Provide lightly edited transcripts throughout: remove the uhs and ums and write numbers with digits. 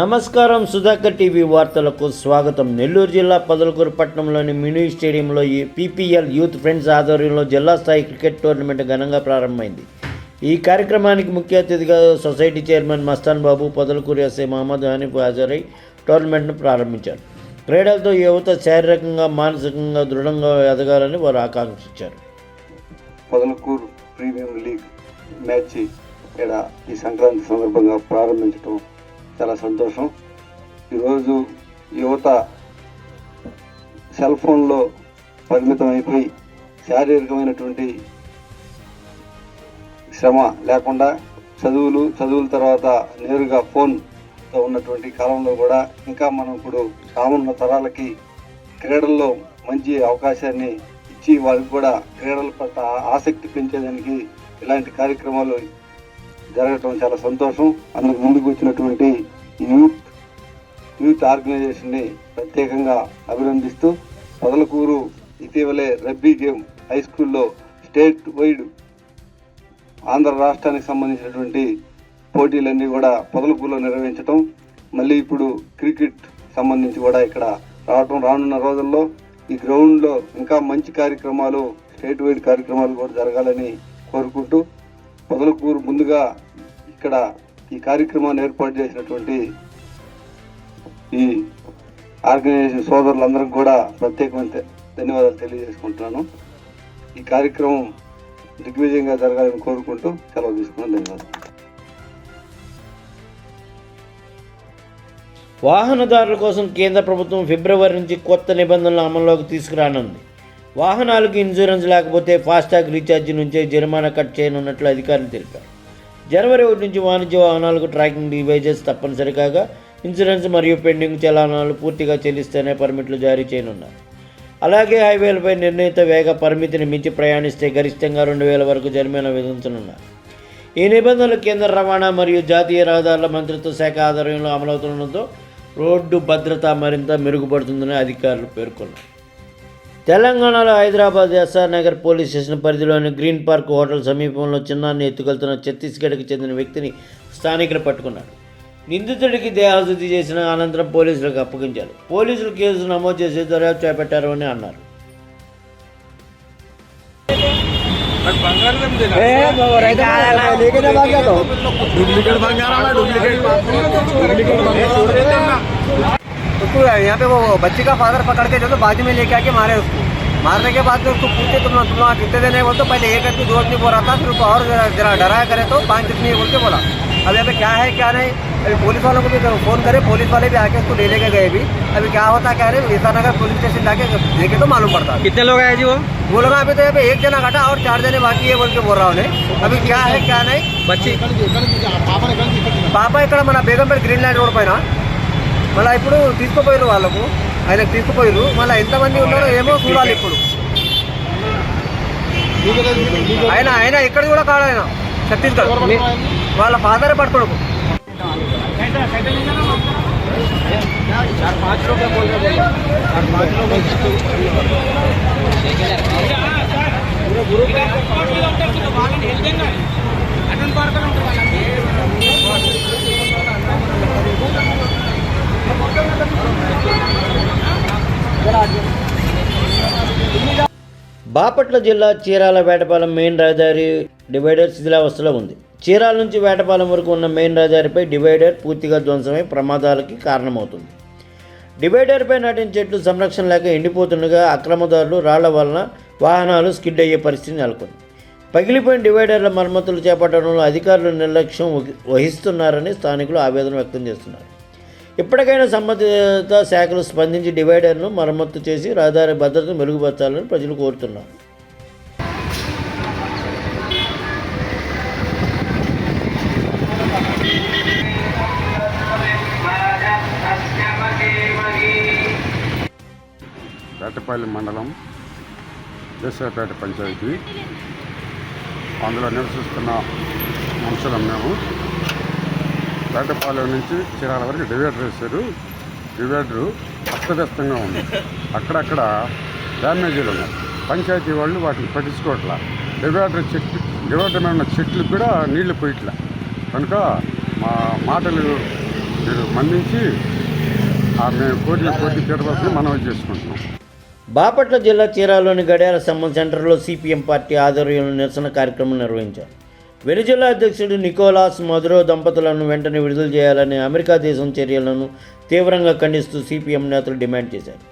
నమస్కారం. సుధాకర్ టీవీ వార్తలకు స్వాగతం. నెల్లూరు జిల్లా పొదలకూరు పట్టణంలోని మినీ స్టేడియంలో పీపీఎల్ యూత్ ఫ్రెండ్స్ ఆధ్వర్యంలో జిల్లా స్థాయి క్రికెట్ టోర్నమెంట్ ఘనంగా ప్రారంభమైంది. ఈ కార్యక్రమానికి ముఖ్య అతిథిగా సొసైటీ చైర్మన్ మస్తాన్ బాబు, పొదలకూరు ఎస్ఐ మహమ్మద్ హనీఫ్ హాజరై టోర్నమెంట్ను ప్రారంభించారు. క్రీడలతో యువత శారీరకంగా, మానసికంగా దృఢంగా ఎదగాలని వారు ఆకాంక్షించారు. పొదలకూరు ప్రీమియం లీగ్ మ్యాచ్ ఇక్కడ ఈ సంక్రాంతి సందర్భంగా ప్రారంభించడం చాలా సంతోషం. ఈరోజు యువత సెల్ ఫోన్లో పరిమితం అయిపోయి శారీరకమైనటువంటి శ్రమ లేకుండా చదువుల తర్వాత నేరుగా ఫోన్తో ఉన్నటువంటి కాలంలో కూడా ఇంకా మనం ఇప్పుడు రానున్న తరాలకి క్రీడల్లో మంచి అవకాశాన్ని ఇచ్చి వారికి కూడా క్రీడల పట్ల ఆసక్తి పెంచేదానికి ఇలాంటి కార్యక్రమాలు జరగటం చాలా సంతోషం. అందుకు ముందుకు వచ్చినటువంటి యూత్ ఆర్గనైజేషన్ని ప్రత్యేకంగా అభినందిస్తూ, పొదలకూరు ఇటీవలే రబ్బీ గేమ్ హై స్కూల్లో స్టేట్ వైడ్ ఆంధ్ర రాష్ట్రానికి సంబంధించినటువంటి పోటీలన్నీ కూడా పొదలకూరులో నిర్వహించటం, మళ్ళీ ఇప్పుడు క్రికెట్ సంబంధించి కూడా ఇక్కడ రావటం, రానున్న రోజుల్లో ఈ గ్రౌండ్లో ఇంకా మంచి కార్యక్రమాలు, స్టేట్ వైడ్ కార్యక్రమాలు కూడా జరగాలని కోరుకుంటూ, పొదలకూరు ముందుగా ఇక్కడ ఈ కార్యక్రమాన్ని ఏర్పాటు చేసినటువంటి ఈ ఆర్గనైజేషన్ సోదరులందరికీ కూడా ప్రత్యేకమైన ధన్యవాదాలు తెలియజేసుకుంటున్నాను. ఈ కార్యక్రమం దిగ్విజయంగా జరగాలని కోరుకుంటూ సెలవు తీసుకున్నాను. ధన్యవాదాలు. వాహనదారుల కోసం కేంద్ర ప్రభుత్వం ఫిబ్రవరి నుంచి కొత్త నిబంధనలు అమల్లోకి తీసుకురానుంది. వాహనాలకు ఇన్సూరెన్స్ లేకపోతే ఫాస్టాగ్ రీఛార్జీ నుంచే జరిమానా కట్ చేయనున్నట్లు అధికారులు తెలిపారు. జనవరి 1 నుంచి వాణిజ్య వాహనాలకు ట్రాకింగ్ డివైజెస్ తప్పనిసరి కాగా ఇన్సూరెన్స్ మరియు పెండింగ్ చలానాలు పూర్తిగా చెల్లిస్తేనే పర్మిట్లు జారీ చేయనున్నారు. అలాగే హైవేలపై నిర్ణీత వేగ పరిమితిని మించి ప్రయాణిస్తే గరిష్టంగా 2000 వరకు జరిమానా విధించనున్నారు. ఈ నిబంధనలు కేంద్ర రవాణా మరియు జాతీయ రహదారుల మంత్రిత్వ శాఖ ఆధ్వర్యంలో అమలవుతుండటంతో రోడ్డు భద్రత మరింత మెరుగుపడుతుందని అధికారులు పేర్కొన్నారు. తెలంగాణలో Hyderabad SR Nagar police station పరిధిలోని గ్రీన్ పార్క్ హోటల్ సమీపంలో చిన్నాన్ని ఎత్తుకెళ్తున్న ఛత్తీస్గఢ్కి చెందిన వ్యక్తిని స్థానికులు పట్టుకున్నారు. నిందితుడికి దేహశుద్ధి చేసిన అనంతరం పోలీసులకు అప్పగించారు. పోలీసులు కేసు నమోదు చేసి దర్యాప్తు చేపట్టారు అని అన్నారు. उसको यहाँ पे वो बच्ची का फादर पकड़ के जो तो बाजू में लेके आके मारे उसको। मारने के बाद में उसको पूछे तुम कितने दिन है बोल, तो पहले एक आदमी 2 आदमी बोल रहा था, फिर उसको और जरा डराया करे तो 5 कितनी बोल के बोला। अब यहाँ पे क्या है क्या नहीं, अभी पुलिस वालों को भी फ़ोन करे, पुलिस वाले भी आके उसको ले लेके गए भी। अभी क्या होता क्या नहीं, एसआर नगर पुलिस स्टेशन जाके देखे तो मालूम पड़ता। कितने लोग आए जी? वो लोग अभी तो यहाँ पे 1 जना घटा और 4 जने बाकी है बोल के बोल रहा उन्हें। अभी क्या है क्या नहीं, बच्ची పాప ఇక్కడ మన బేగంపేట గ్రీన్ లైన్ రోడ్ పైన మళ్ళీ ఇప్పుడు తీసుకుపోయారు, వాళ్ళకు ఆయనకు తీసుకుపోయారు. మళ్ళీ ఎంతమంది ఉన్నారో ఏమో చూడాలి. ఇప్పుడు ఆయన ఇక్కడ కూడా కాడు, ఆయన ఛత్తీస్గఢ్ వాళ్ళ ఫాదరే పట్టుకోడు. బాపట్ల జిల్లా చీరాల వేటపాలెం మెయిన్ రహదారి డివైడర్ శిథిలావస్థలో ఉంది. చీరాల నుంచి వేటపాలెం వరకు ఉన్న మెయిన్ రహదారిపై డివైడర్ పూర్తిగా ధ్వంసమై ప్రమాదాలకి కారణమవుతుంది. డివైడర్పై నాటిన చెట్లు సంరక్షణ లేక ఎండిపోతుండగా అక్రమదారులు రాళ్ల వలన వాహనాలు స్కిడ్ అయ్యే పరిస్థితి నెలకొంది. పగిలిపోయిన డివైడర్ల మరమ్మతులు చేపట్టడంలో అధికారులు నిర్లక్ష్యం వహిస్తున్నారని స్థానికులు ఆవేదన వ్యక్తం చేస్తున్నారు. ఇప్పటికైనా సంబంధిత శాఖలు స్పందించి డివైడర్ను మరమ్మతు చేసి రహదారి భద్రతను మెరుగుపరచాలని ప్రజలు కోరుతున్నారు. వేటపల్లి మండలం దేశాయపేట పంచాయతీ, అందులో నివసిస్తున్న మనుషులం మేము. వేటపాలెం నుంచి చీరాల వరకు డివైడర్ వేశారు. డివైడరు అస్తవ్యస్తంగా ఉంది, అక్కడక్కడ డ్యామేజీలు ఉన్నాయి. పంచాయతీ వాళ్ళు వాటిని పట్టించుకోవట్లా. డివైడర్ మీద ఉన్న చెట్లు కూడా నీళ్లు పోయట్లే. కనుక మా మాటలు మీరు మన్నించి మేము కోటి తీరవలసింది మనం చేసుకుంటున్నాం. బాపట్ల జిల్లా చీరాలోని గడియార స్తంభం సెంటర్లో సిపిఎం పార్టీ ఆధ్వర్యంలో నిరసన కార్యక్రమం నిర్వహించారు. వెనిజులా అధ్యక్షుడు నికోలాస్ మదురో దంపతులను వెంటనే విడుదల చేయాలని అమెరికా దేశం చర్యలను తీవ్రంగా ఖండిస్తూ సిపిఎం నేతలు డిమాండ్ చేశారు.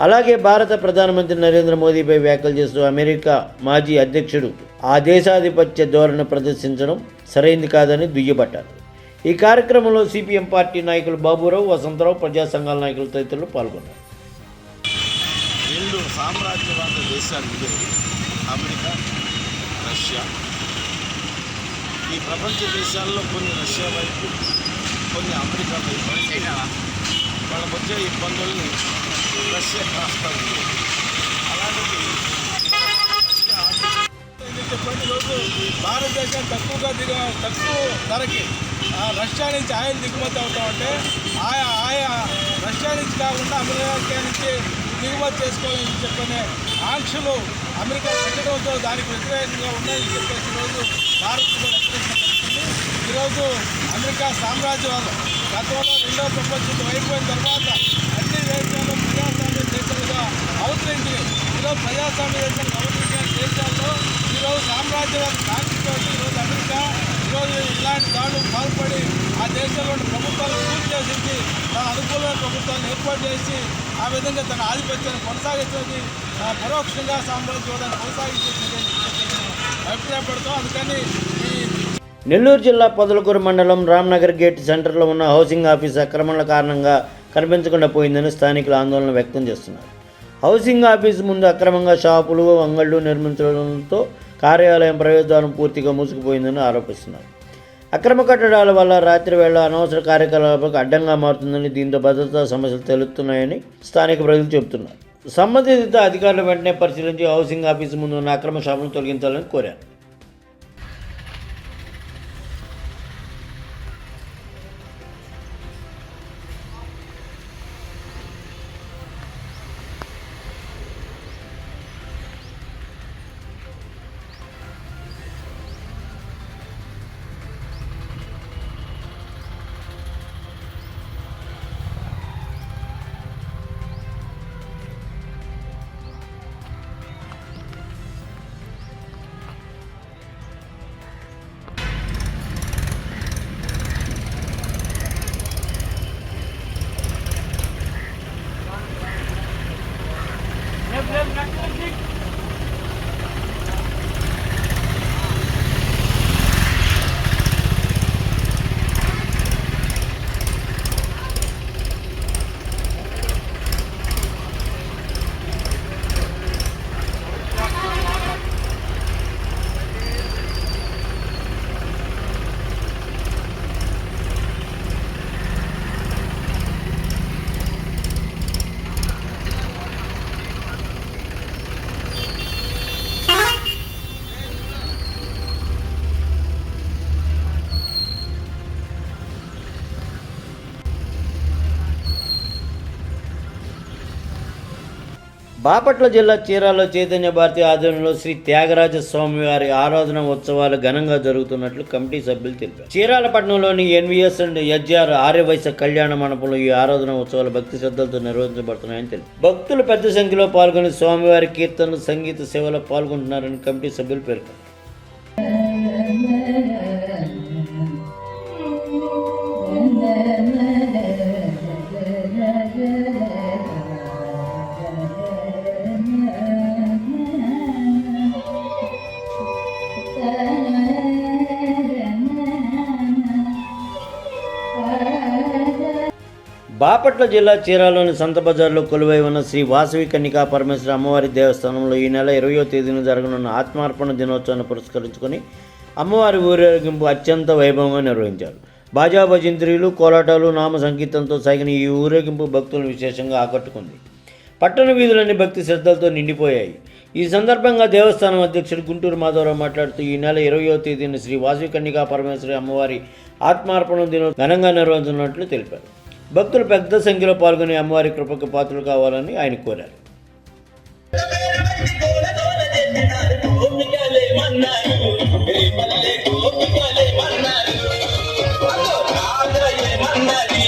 అలాగే భారత ప్రధానమంత్రి నరేంద్ర మోదీపై వ్యాఖ్యలు చేస్తూ అమెరికా మాజీ అధ్యక్షుడు ఆ దేశాధిపత్య ధోరణి ప్రదర్శించడం సరైంది కాదని దుయ్యబట్టారు. ఈ కార్యక్రమంలో సిపిఎం పార్టీ నాయకులు బాబురావు, వసంతరావు, ప్రజా సంఘాల నాయకులు తదితరులు పాల్గొన్నారు. రెండు సామ్రాజ్యవాద దేశాలు ఉండేవి, అమెరికా, రష్యా. ఈ ప్రపంచ దేశాల్లో కొన్ని రష్యా వైపు, కొన్ని అమెరికా వైపు వాళ్ళ మధ్య ఇబ్బందుల్ని రష్యా కాస్త ఉంది. అలాంటిది చెప్పండి, ఈరోజు భారతదేశం తక్కువ ధరకి రష్యా నుంచి ఆయిల్ దిగుమతి అవుతామంటే ఆయా రష్యా నుంచి కాకుండా అమెరికా నుంచి దిగుమతి చేసుకోవాలని చెప్పనే ఆంక్షలు అమెరికా పెట్టడంతో దానికి వ్యతిరేకంగా ఉన్నాయని చెప్పేసి ఈరోజు భారత్లో వ్యతిరేకించింది. ఈరోజు అమెరికా సామ్రాజ్యవాదం గతంలో రెండవ ప్రపంచ యుద్ధం అయిపోయిన తర్వాత అన్ని దేశాలు ప్రజాస్వామ్య దేశాలుగా అవతరించినాయి. ఈరోజు ప్రజాస్వామ్య దేశాలకు అవతరించిన దేశాల్లో ఈరోజు సామ్రాజ్యవాద కాంక్షతో ఈరోజు అమెరికా ఈరోజు ఇలాంటి దాడులకు పాల్పడి ఆ దేశంలోని ప్రభుత్వాలను పూర్తి చేసింది, తన అనుకూలమైన ప్రభుత్వాన్ని ఏర్పాటు చేసి ఆ విధంగా తన ఆధిపత్యాన్ని కొనసాగించేది, పరోక్షంగా సామ్రాజ్యవాదాన్ని కొనసాగించేది అభిప్రాయపడతాం. అందుకని నెల్లూరు జిల్లా పొదలకూరు మండలం రామ్నగర్ గేట్ సెంటర్లో ఉన్న హౌసింగ్ ఆఫీస్ ఆక్రమణల కారణంగా కనిపించకుండా పోయిందని స్థానికులు ఆందోళన వ్యక్తం చేస్తున్నారు. హౌసింగ్ ఆఫీస్ ముందు అక్రమంగా షాపులు, అంగళ్ళు నిర్మించడంతో కార్యాలయం ప్రవేశద్వారం పూర్తిగా మూసుకుపోయిందని ఆరోపిస్తున్నారు. అక్రమ కట్టడాల వల్ల రాత్రి వేళ అనవసర కార్యకలాపాలకు అడ్డంగా మారుతుందని, దీంతో భద్రతా సమస్యలు తెలుస్తున్నాయని స్థానిక ప్రజలు చెబుతున్నారు. సంబంధిత అధికారులు వెంటనే పరిశీలించి హౌసింగ్ ఆఫీసు ముందు ఉన్న అక్రమ షాపులను తొలగించాలని కోరారు. బాపట్ల జిల్లా చీరాలో చైతన్య భారతి ఆధ్వర్యంలో శ్రీ త్యాగరాజ స్వామివారి ఆరాధన ఉత్సవాలు ఘనంగా జరుగుతున్నట్లు కమిటీ సభ్యులు తెలిపారు. చీరాల పట్టణంలోని ఎన్విఎస్ అండ్ ఎస్ఆర్ ఆర్యవైశ్య కళ్యాణ మండపంలో ఈ ఆరాధన ఉత్సవాలు భక్తి శ్రద్ధలతో నిర్వహించబడుతున్నాయని తెలిపారు. భక్తులు పెద్ద సంఖ్యలో పాల్గొని స్వామివారి కీర్తనలు, సంగీత సేవలో పాల్గొంటున్నారని కమిటీ సభ్యులు పేర్కొన్నారు. బాపట్ల జిల్లా చీరాలోని సంత బజార్లో కొలువై ఉన్న శ్రీ వాసవి కన్నికా పరమేశ్వర అమ్మవారి దేవస్థానంలో ఈ నెల 20వ తేదీన జరగనున్న ఆత్మార్పణ దినోత్సవాన్ని పురస్కరించుకొని అమ్మవారి ఊరేగింపు అత్యంత వైభవంగా నిర్వహించారు. బాజా భజంత్రీలు, కోలాటాలు, నామ సంగీతంతో సాగిన ఈ ఊరేగింపు భక్తులను విశేషంగా ఆకట్టుకుంది. పట్టణ వీధులన్నీ భక్తి శ్రద్ధలతో నిండిపోయాయి. ఈ సందర్భంగా దేవస్థానం అధ్యక్షుడు గుంటూరు మాధవరావు మాట్లాడుతూ ఈ నెల 20వ తేదీన శ్రీ వాసవి కన్నికా పరమేశ్వరి అమ్మవారి ఆత్మార్పణ దినోత్సవం ఘనంగా నిర్వహించినట్లు తెలిపారు. భక్తులు పెద్ద సంఖ్యలో పాల్గొని అమ్మవారి కృపకు పాత్రలు కావాలని ఆయన కోరారు. మన్నారి